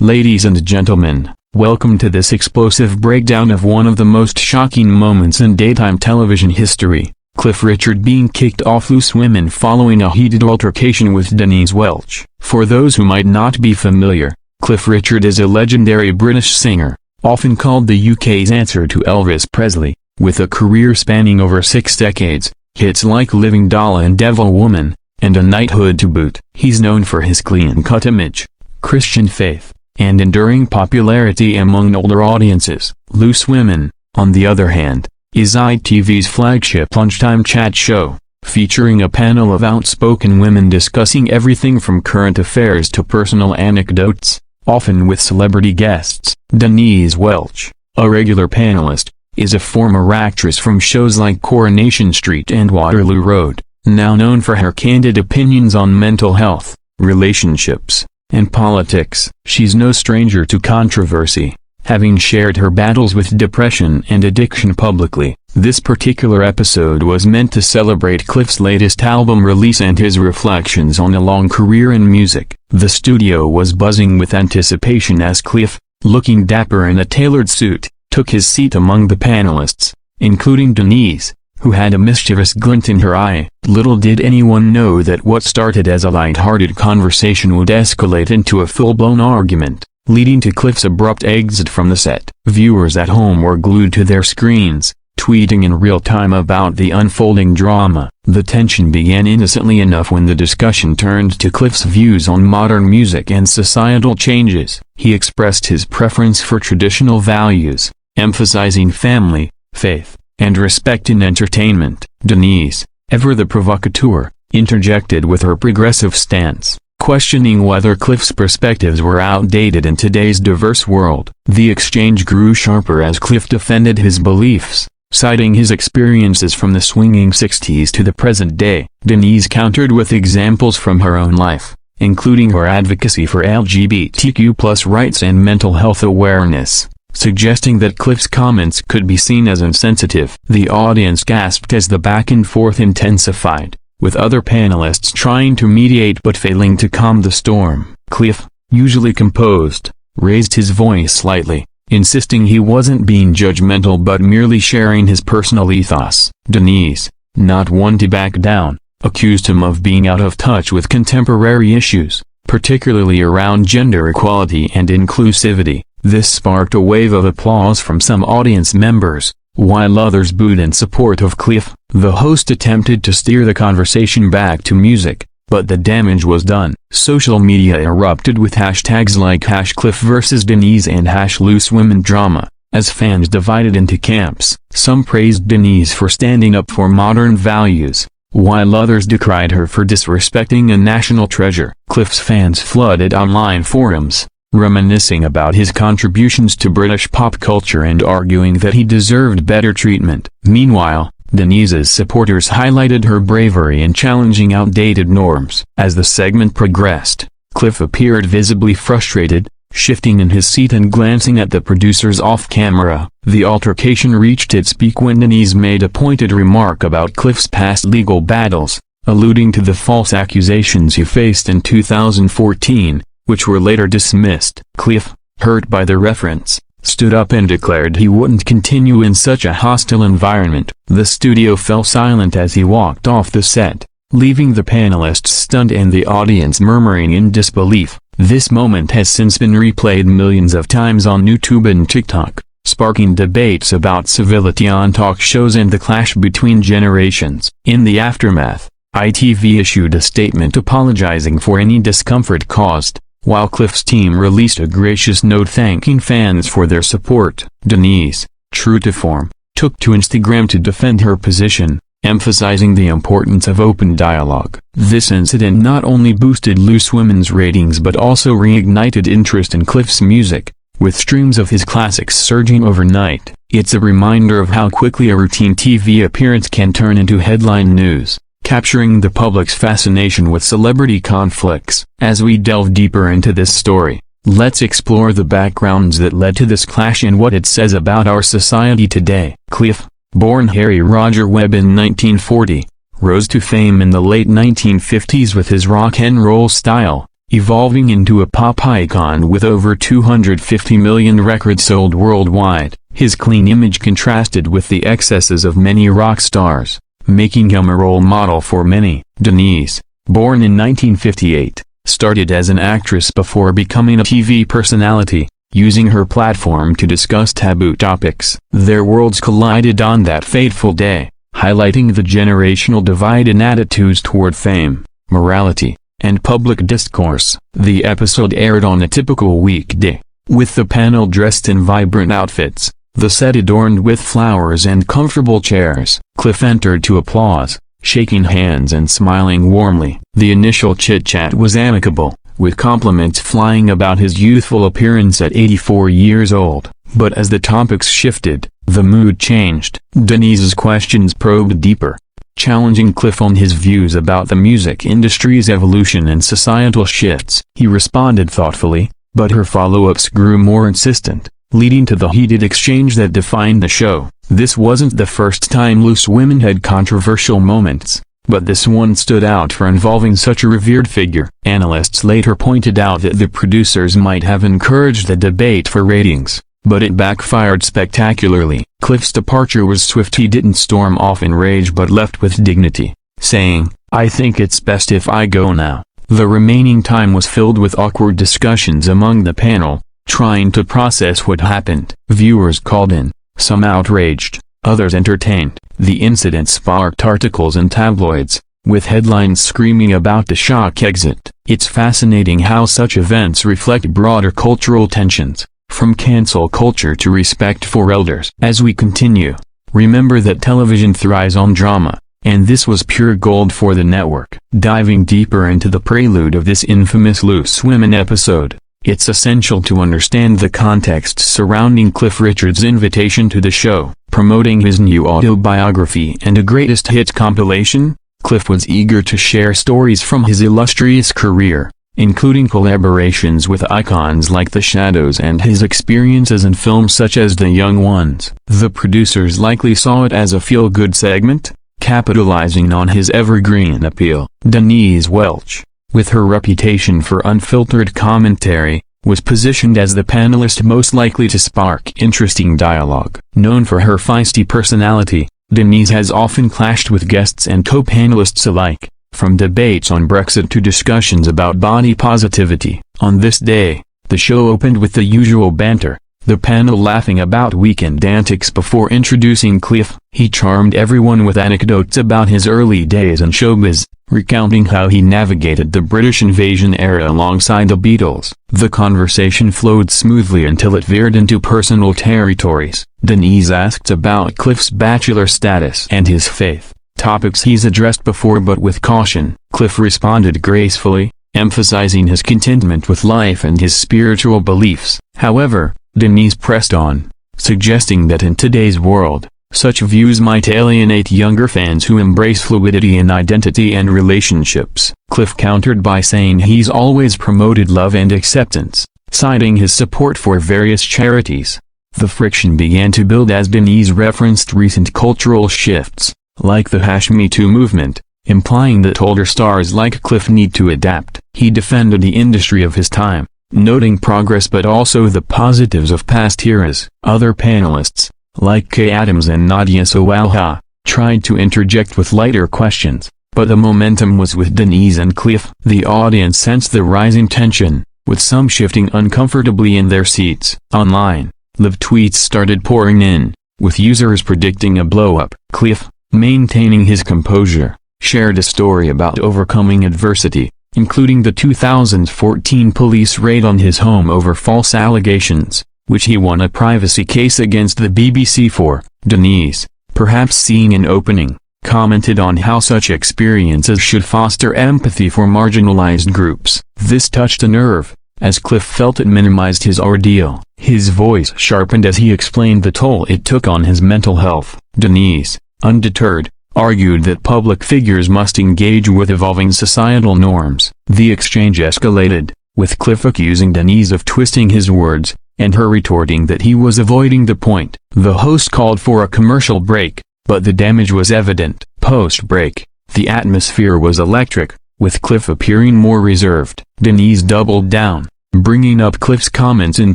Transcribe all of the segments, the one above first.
Ladies and gentlemen, welcome to this explosive breakdown of one of the most shocking moments in daytime television history, Cliff Richard being kicked off Loose Women following a heated altercation with Denise Welch. For those who might not be familiar, Cliff Richard is a legendary British singer, often called the UK's answer to Elvis Presley, with a career spanning over 6 decades, hits like Living Doll and Devil Woman, and a knighthood to boot. He's known for his clean-cut image, Christian faith, and enduring popularity among older audiences. Loose Women, on the other hand, is ITV's flagship lunchtime chat show, featuring a panel of outspoken women discussing everything from current affairs to personal anecdotes, often with celebrity guests. Denise Welch, a regular panelist, is a former actress from shows like Coronation Street and Waterloo Road, now known for her candid opinions on mental health, relationships, and politics. She's no stranger to controversy, having shared her battles with depression and addiction publicly. This particular episode was meant to celebrate Cliff's latest album release and his reflections on a long career in music. The studio was buzzing with anticipation as Cliff, looking dapper in a tailored suit, took his seat among the panelists, including Denise, who had a mischievous glint in her eye. Little did anyone know that what started as a light-hearted conversation would escalate into a full-blown argument, leading to Cliff's abrupt exit from the set. Viewers at home were glued to their screens, tweeting in real time about the unfolding drama. The tension began innocently enough when the discussion turned to Cliff's views on modern music and societal changes. He expressed his preference for traditional values, emphasizing family, faith, and respect in entertainment. Denise, ever the provocateur, interjected with her progressive stance, questioning whether Cliff's perspectives were outdated in today's diverse world. The exchange grew sharper as Cliff defended his beliefs, citing his experiences from the swinging 60s to the present day. Denise countered with examples from her own life, including her advocacy for LGBTQ+ rights and mental health awareness, suggesting that Cliff's comments could be seen as insensitive. The audience gasped as the back-and-forth intensified, with other panelists trying to mediate but failing to calm the storm. Cliff, usually composed, raised his voice slightly, insisting he wasn't being judgmental but merely sharing his personal ethos. Denise, not one to back down, accused him of being out of touch with contemporary issues, particularly around gender equality and inclusivity. This sparked a wave of applause from some audience members, while others booed in support of Cliff. The host attempted to steer the conversation back to music, but the damage was done. Social media erupted with hashtags like #CliffVs.Denise and #LooseWomenDrama, as fans divided into camps. Some praised Denise for standing up for modern values, while others decried her for disrespecting a national treasure. Cliff's fans flooded online forums, reminiscing about his contributions to British pop culture and arguing that he deserved better treatment. Meanwhile, Denise's supporters highlighted her bravery in challenging outdated norms. As the segment progressed, Cliff appeared visibly frustrated, shifting in his seat and glancing at the producers off-camera. The altercation reached its peak when Denise made a pointed remark about Cliff's past legal battles, alluding to the false accusations he faced in 2014, which were later dismissed. Cliff, hurt by the reference, stood up and declared he wouldn't continue in such a hostile environment. The studio fell silent as he walked off the set, leaving the panelists stunned and the audience murmuring in disbelief. This moment has since been replayed millions of times on YouTube and TikTok, sparking debates about civility on talk shows and the clash between generations. In the aftermath, ITV issued a statement apologizing for any discomfort caused, while Cliff's team released a gracious note thanking fans for their support. Denise, true to form, took to Instagram to defend her position, emphasizing the importance of open dialogue. This incident not only boosted Loose Women's ratings but also reignited interest in Cliff's music, with streams of his classics surging overnight. It's a reminder of how quickly a routine TV appearance can turn into headline news, capturing the public's fascination with celebrity conflicts. As we delve deeper into this story, let's explore the backgrounds that led to this clash and what it says about our society today. Cliff, born Harry Roger Webb in 1940, rose to fame in the late 1950s with his rock and roll style, evolving into a pop icon with over 250 million records sold worldwide. His clean image contrasted with the excesses of many rock stars, making him a role model for many. Denise, born in 1958, started as an actress before becoming a TV personality, using her platform to discuss taboo topics. Their worlds collided on that fateful day, highlighting the generational divide in attitudes toward fame, morality, and public discourse. The episode aired on a typical weekday, with the panel dressed in vibrant outfits, the set adorned with flowers and comfortable chairs. Cliff entered to applause, shaking hands and smiling warmly. The initial chit-chat was amicable, with compliments flying about his youthful appearance at 84 years old. But as the topics shifted, the mood changed. Denise's questions probed deeper, challenging Cliff on his views about the music industry's evolution and societal shifts. He responded thoughtfully, but her follow-ups grew more insistent, leading to the heated exchange that defined the show. This wasn't the first time Loose Women had controversial moments, but this one stood out for involving such a revered figure. Analysts later pointed out that the producers might have encouraged the debate for ratings, but it backfired spectacularly. Cliff's departure was swift. He didn't storm off in rage but left with dignity, saying, "I think it's best if I go now." The remaining time was filled with awkward discussions among the panel, trying to process what happened. Viewers called in, some outraged, others entertained. The incident sparked articles in tabloids, with headlines screaming about the shock exit. It's fascinating how such events reflect broader cultural tensions, from cancel culture to respect for elders. As we continue, remember that television thrives on drama, and this was pure gold for the network. Diving deeper into the prelude of this infamous Loose Women episode, it's essential to understand the context surrounding Cliff Richard's invitation to the show. Promoting his new autobiography and a greatest hits compilation, Cliff was eager to share stories from his illustrious career, including collaborations with icons like The Shadows and his experiences in films such as The Young Ones. The producers likely saw it as a feel-good segment, capitalizing on his evergreen appeal. Denise Welch, with her reputation for unfiltered commentary, was positioned as the panelist most likely to spark interesting dialogue. Known for her feisty personality, Denise has often clashed with guests and co-panelists alike, from debates on Brexit to discussions about body positivity. On this day, the show opened with the usual banter, the panel laughing about weekend antics before introducing Cliff. He charmed everyone with anecdotes about his early days in showbiz, recounting how he navigated the British invasion era alongside the Beatles. The conversation flowed smoothly until it veered into personal territories. Denise asked about Cliff's bachelor status and his faith, topics he's addressed before but with caution. Cliff responded gracefully, emphasizing his contentment with life and his spiritual beliefs. However, Denise pressed on, suggesting that in today's world, such views might alienate younger fans who embrace fluidity in identity and relationships. Cliff countered by saying he's always promoted love and acceptance, citing his support for various charities. The friction began to build as Denise referenced recent cultural shifts, like the #MeToo movement, implying that older stars like Cliff need to adapt. He defended the industry of his time, noting progress but also the positives of past eras. Other panelists, like Kay Adams and Nadia Sawalha, tried to interject with lighter questions, but the momentum was with Denise and Cliff. The audience sensed the rising tension, with some shifting uncomfortably in their seats. Online, live tweets started pouring in, with users predicting a blow-up. Cliff, maintaining his composure, shared a story about overcoming adversity, including the 2014 police raid on his home over false allegations, which he won a privacy case against the BBC for. Denise, perhaps seeing an opening, commented on how such experiences should foster empathy for marginalized groups. This touched a nerve, as Cliff felt it minimized his ordeal. His voice sharpened as he explained the toll it took on his mental health. Denise, undeterred, argued that public figures must engage with evolving societal norms. The exchange escalated, with Cliff accusing Denise of twisting his words, and her retorting that he was avoiding the point. The host called for a commercial break, but the damage was evident. Post-break, the atmosphere was electric, with Cliff appearing more reserved. Denise doubled down, bringing up Cliff's comments in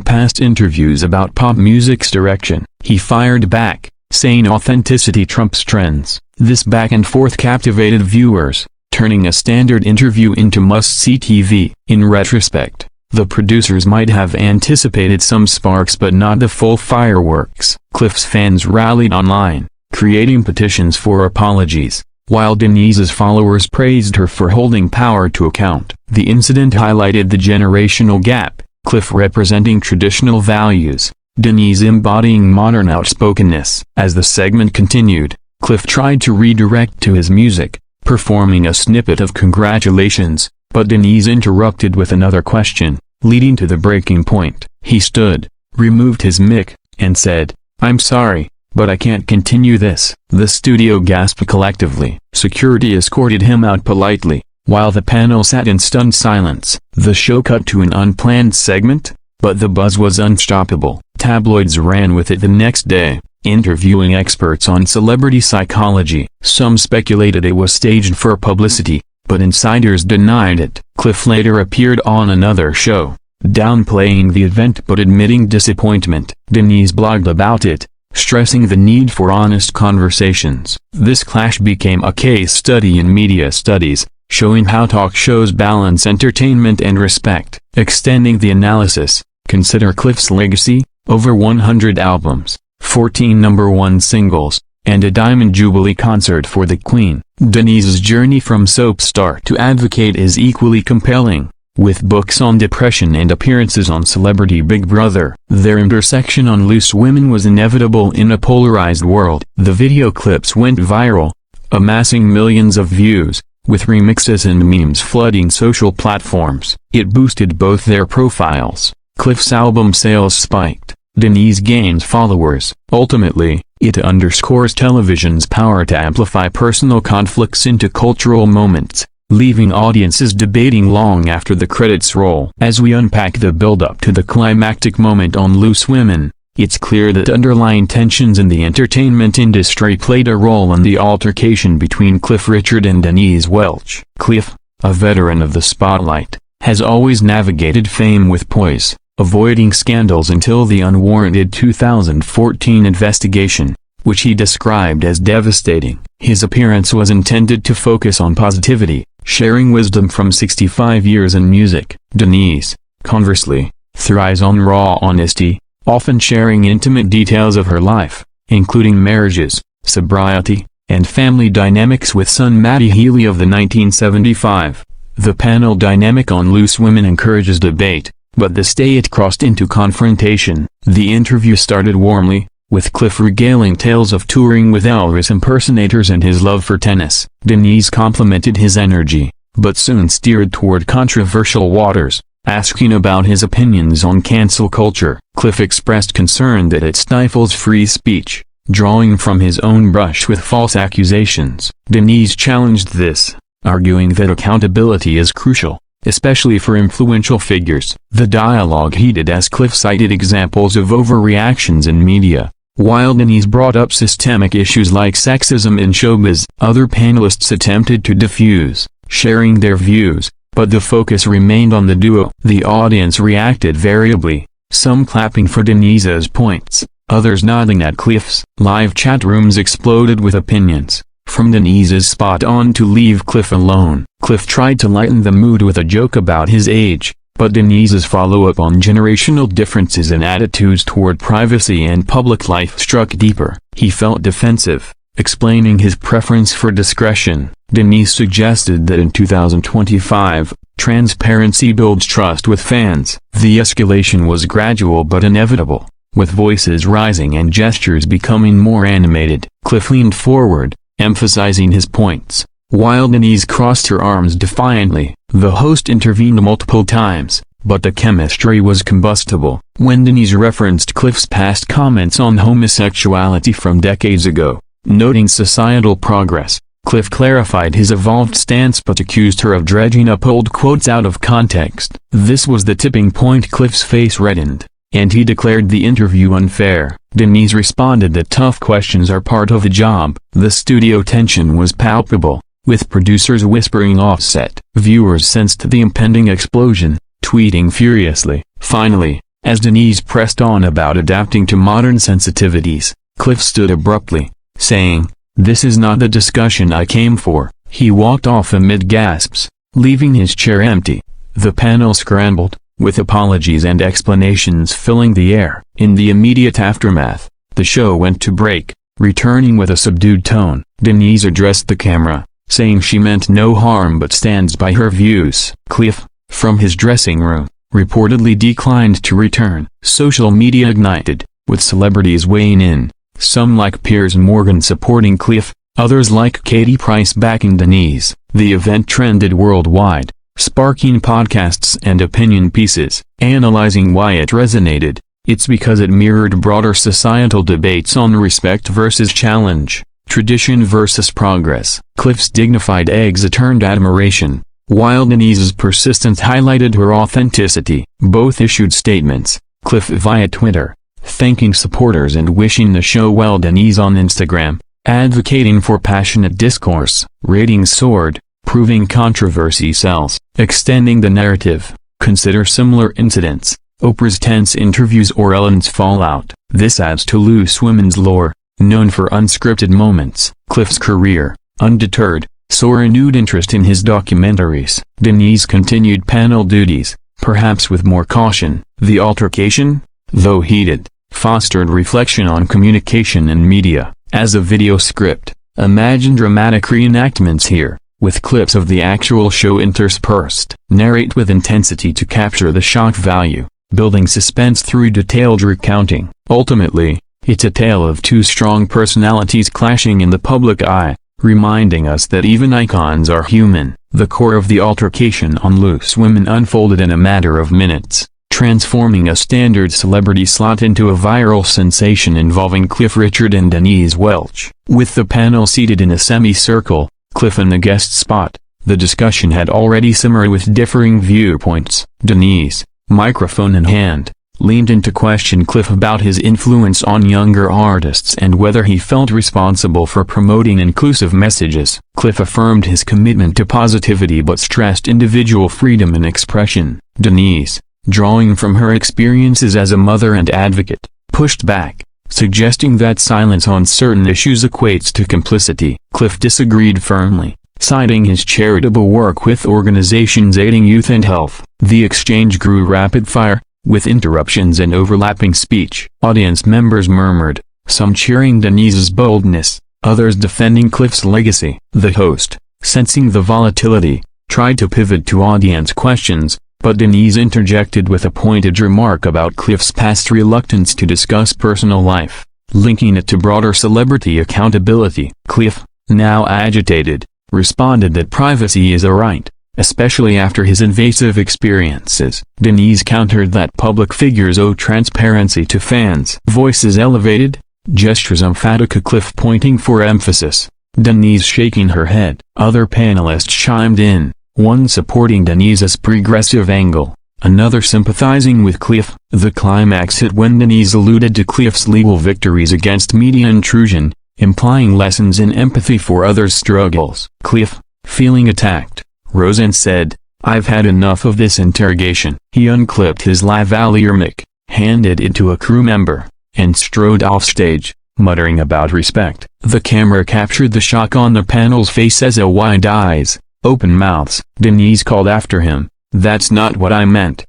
past interviews about pop music's direction. He fired back, saying authenticity trumps trends. This back and forth captivated viewers, turning a standard interview into must-see TV. In retrospect, the producers might have anticipated some sparks but not the full fireworks. Cliff's fans rallied online, creating petitions for apologies, while Denise's followers praised her for holding power to account. The incident highlighted the generational gap, Cliff representing traditional values, Denise embodying modern outspokenness. As the segment continued, Cliff tried to redirect to his music, performing a snippet of congratulations, but Denise interrupted with another question, leading to the breaking point. He stood, removed his mic, and said, "I'm sorry, but I can't continue this." The studio gasped collectively. Security escorted him out politely, while the panel sat in stunned silence. The show cut to an unplanned segment, but the buzz was unstoppable. Tabloids ran with it the next day, interviewing experts on celebrity psychology. Some speculated it was staged for publicity, but insiders denied it. Cliff later appeared on another show, downplaying the event but admitting disappointment. Denise blogged about it, stressing the need for honest conversations. This clash became a case study in media studies, showing how talk shows balance entertainment and respect. Extending the analysis, consider Cliff's legacy: over 100 albums, 14 #1 singles, and a Diamond Jubilee concert for the Queen. Denise's journey from soap star to advocate is equally compelling, with books on depression and appearances on Celebrity Big Brother. Their intersection on Loose Women was inevitable in a polarized world. The video clips went viral, amassing millions of views, with remixes and memes flooding social platforms. It boosted both their profiles. Cliff's album sales spiked, Denise gained followers. Ultimately, it underscores television's power to amplify personal conflicts into cultural moments, leaving audiences debating long after the credits roll. As we unpack the build-up to the climactic moment on Loose Women, it's clear that underlying tensions in the entertainment industry played a role in the altercation between Cliff Richard and Denise Welch. Cliff, a veteran of the spotlight, has always navigated fame with poise, avoiding scandals until the unwarranted 2014 investigation, which he described as devastating. His appearance was intended to focus on positivity, sharing wisdom from 65 years in music. Denise, conversely, thrives on raw honesty, often sharing intimate details of her life, including marriages, sobriety, and family dynamics with son Matty Healy of the 1975. The panel dynamic on Loose Women encourages debate, but this day it crossed into confrontation. The interview started warmly, with Cliff regaling tales of touring with Elvis impersonators and his love for tennis. Denise complimented his energy, but soon steered toward controversial waters, asking about his opinions on cancel culture. Cliff expressed concern that it stifles free speech, drawing from his own brush with false accusations. Denise challenged this, arguing that accountability is crucial, especially for influential figures. The dialogue heated as Cliff cited examples of overreactions in media, while Denise brought up systemic issues like sexism in showbiz. Other panelists attempted to diffuse, sharing their views, but the focus remained on the duo. The audience reacted variably, some clapping for Denise's points, others nodding at Cliff's. Live chat rooms exploded with opinions, from Denise's spot on to leave Cliff alone. Cliff tried to lighten the mood with a joke about his age, but Denise's follow-up on generational differences and attitudes toward privacy and public life struck deeper. He felt defensive, explaining his preference for discretion. Denise suggested that in 2025, transparency builds trust with fans. The escalation was gradual but inevitable, with voices rising and gestures becoming more animated. Cliff leaned forward, emphasizing his points, while Denise crossed her arms defiantly. The host intervened multiple times, but the chemistry was combustible. When Denise referenced Cliff's past comments on homosexuality from decades ago, noting societal progress, Cliff clarified his evolved stance but accused her of dredging up old quotes out of context. This was the tipping point. Cliff's face reddened, and he declared the interview unfair. Denise responded that tough questions are part of the job. The studio tension was palpable, with producers whispering offset. Viewers sensed the impending explosion, tweeting furiously. Finally, as Denise pressed on about adapting to modern sensitivities, Cliff stood abruptly, saying, "This is not the discussion I came for." He walked off amid gasps, leaving his chair empty. The panel scrambled, with apologies and explanations filling the air. In the immediate aftermath, the show went to break, returning with a subdued tone. Denise addressed the camera, saying she meant no harm but stands by her views. Cliff, from his dressing room, reportedly declined to return. Social media ignited, with celebrities weighing in, some like Piers Morgan supporting Cliff, others like Katie Price backing Denise. The event trended worldwide, sparking podcasts and opinion pieces. Analyzing why it resonated, it's because it mirrored broader societal debates on respect versus challenge, tradition versus progress. Cliff's dignified exit earned admiration, while Denise's persistence highlighted her authenticity. Both issued statements, Cliff via Twitter, thanking supporters and wishing the show well. Denise on Instagram, advocating for passionate discourse. Ratings soared, proving controversy sells. Extending the narrative, consider similar incidents, Oprah's tense interviews or Ellen's fallout. This adds to Loose Women's lore, known for unscripted moments. Cliff's career, undeterred, saw renewed interest in his documentaries. Denise continued panel duties, perhaps with more caution. The altercation, though heated, fostered reflection on communication and media. As a video script, imagine dramatic reenactments here, with clips of the actual show interspersed. Narrate with intensity to capture the shock value, building suspense through detailed recounting. Ultimately, it's a tale of two strong personalities clashing in the public eye, reminding us that even icons are human. The core of the altercation on Loose Women unfolded in a matter of minutes, transforming a standard celebrity slot into a viral sensation involving Cliff Richard and Denise Welch. With the panel seated in a semicircle, Cliff in the guest spot, the discussion had already simmered with differing viewpoints. Denise, microphone in hand, leaned in to question Cliff about his influence on younger artists and whether he felt responsible for promoting inclusive messages. Cliff affirmed his commitment to positivity but stressed individual freedom and expression. Denise, drawing from her experiences as a mother and advocate, pushed back, suggesting that silence on certain issues equates to complicity. Cliff disagreed firmly, citing his charitable work with organizations aiding youth and health. The exchange grew rapid-fire, with interruptions and overlapping speech. Audience members murmured, some cheering Denise's boldness, others defending Cliff's legacy. The host, sensing the volatility, tried to pivot to audience questions, but Denise interjected with a pointed remark about Cliff's past reluctance to discuss personal life, linking it to broader celebrity accountability. Cliff, now agitated, responded that privacy is a right, especially after his invasive experiences. Denise countered that public figures owe transparency to fans. Voices elevated, gestures emphatic. Cliff pointing for emphasis, Denise shaking her head. Other panelists chimed in, one supporting Denise's progressive angle, another sympathizing with Cliff. The climax hit when Denise alluded to Cliff's legal victories against media intrusion, implying lessons in empathy for others' struggles. Cliff, feeling attacked, rose and said, "I've had enough of this interrogation." He unclipped his lavalier mic, handed it to a crew member, and strode offstage, muttering about respect. The camera captured the shock on the panel's face as a wide eyes, open mouths. Denise called after him, "That's not what I meant."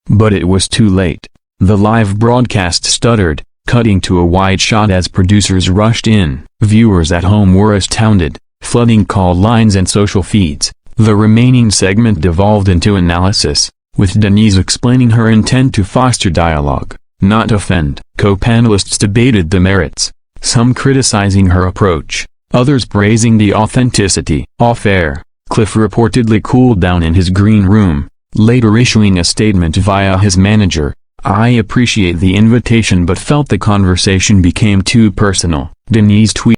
But it was too late. The live broadcast stuttered, cutting to a wide shot as producers rushed in. Viewers at home were astounded, flooding call lines and social feeds. The remaining segment devolved into analysis, with Denise explaining her intent to foster dialogue, not offend. Co-panelists debated the merits, some criticizing her approach, others praising the authenticity. Off-air, Cliff reportedly cooled down in his green room, later issuing a statement via his manager, "I appreciate the invitation but felt the conversation became too personal." Denise tweeted,